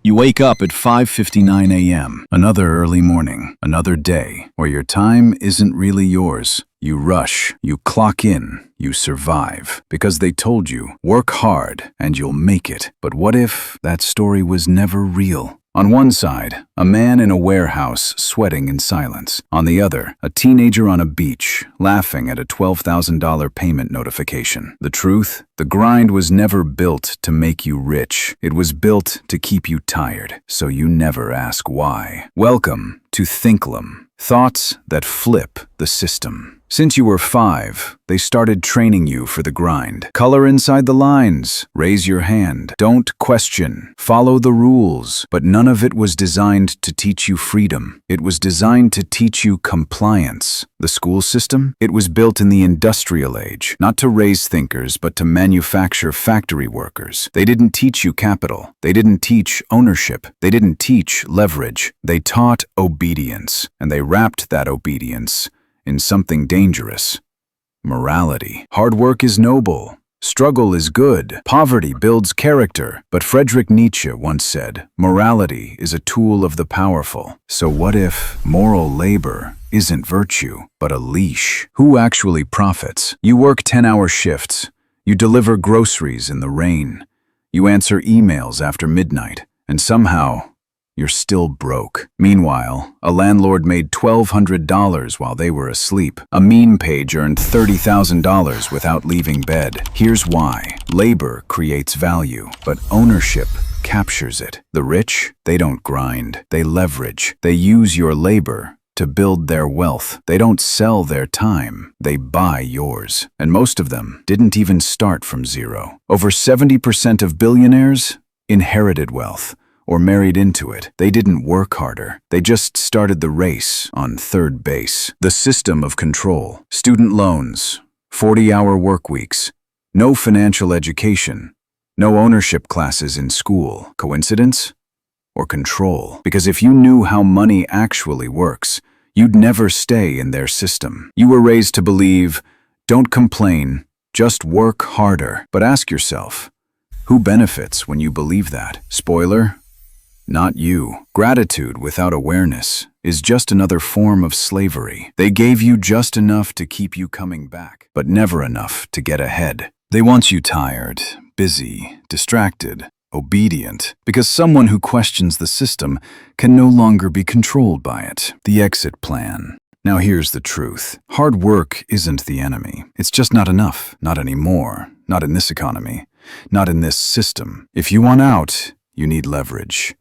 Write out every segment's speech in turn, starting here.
You wake up at 5:59 a.m. Another early morning, another day, where your time isn't really yours. You rush, you clock in, you survive, because they told you, work hard and you'll make it. But what if that story was never real? On one side, a man in a warehouse sweating in silence. On the other, a teenager on a beach laughing at a $12,000 payment notification. The truth? The grind was never built to make you rich. It was built to keep you tired, so you never ask why. Welcome to Thinklym, thoughts that flip the system. Since you were 5, they started training you for the grind. Color inside the lines. Raise your hand. Don't question. Follow the rules. But none of it was designed to teach you freedom. It was designed to teach you compliance. The school system? It was built in the industrial age, not to raise thinkers, but to manufacture factory workers. They didn't teach you capital. They didn't teach ownership. They didn't teach leverage. They taught obedience, and they wrapped that obedience in something dangerous: morality. Hard work is noble. Struggle is good. Poverty builds character. But Friedrich Nietzsche once said, morality is a tool of the powerful. So what if moral labor isn't virtue, but a leash? Who actually profits? You work 10-hour shifts. You deliver groceries in the rain. You answer emails after midnight. And somehow, you're still broke. Meanwhile, a landlord made $1,200 while they were asleep. A meme page earned $30,000 without leaving bed. Here's why. Labor creates value, but ownership captures it. The rich, they don't grind. They leverage. They use your labor to build their wealth. They don't sell their time. They buy yours. And most of them didn't even start from zero. Over 70% of billionaires inherited wealth or married into it. They didn't work harder. They just started the race on third base. The system of control. Student loans, 40-hour work weeks, no financial education, no ownership classes in school. Coincidence? Or control? Because if you knew how money actually works, you'd never stay in their system. You were raised to believe, don't complain, just work harder. But ask yourself, who benefits when you believe that? Spoiler? Not you. Gratitude without awareness is just another form of slavery. They gave you just enough to keep you coming back, but never enough to get ahead. They want you tired, busy, distracted, obedient, because someone who questions the system can no longer be controlled by it. The exit plan. Now here's the truth. Hard work isn't the enemy. It's just not enough. Not anymore. Not in this economy. Not in this system. If you want out, you need leverage.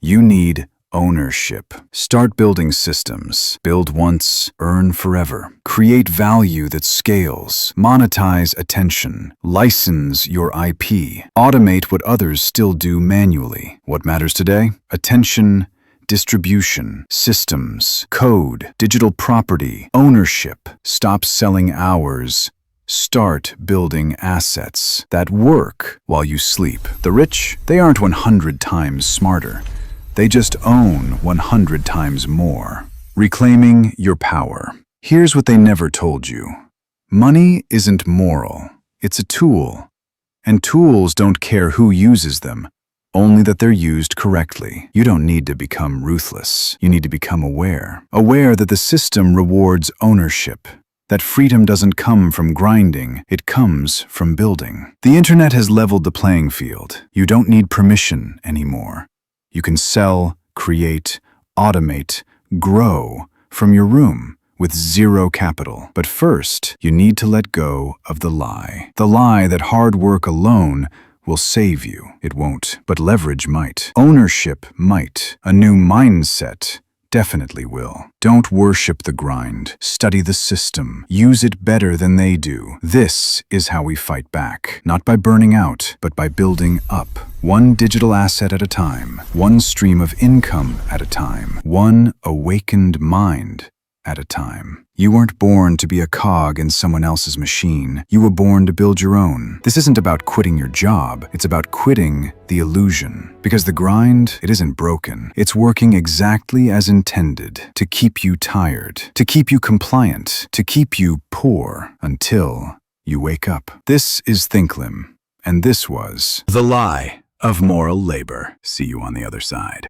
You need ownership. Start building systems. Build once, earn forever. Create value that scales. Monetize attention. License your IP. Automate what others still do manually. What matters today? Attention, distribution, systems, code, digital property, ownership. Stop selling hours. Start building assets that work while you sleep. The rich, they aren't 100 times smarter. They just own 100 times more. Reclaiming your power. Here's what they never told you. Money isn't moral. It's a tool. And tools don't care who uses them, only that they're used correctly. You don't need to become ruthless. You need to become aware. Aware that the system rewards ownership. That freedom doesn't come from grinding, it comes from building. The internet has leveled the playing field. You don't need permission anymore. You can sell, create, automate, grow from your room with zero capital. But first, you need to let go of the lie. The lie that hard work alone will save you. It won't, but leverage might. Ownership might. A new mindset definitely will. Don't worship the grind. Study the system. Use it better than they do. This is how we fight back. Not by burning out, but by building up. One digital asset at a time. One stream of income at a time. One awakened mind at a time. You weren't born to be a cog in someone else's machine. You were born to build your own. This isn't about quitting your job. It's about quitting the illusion. Because the grind, it isn't broken. It's working exactly as intended to keep you tired, to keep you compliant, to keep you poor until you wake up. This is Thinklym, and this was The Lie of moral labor. See you on the other side.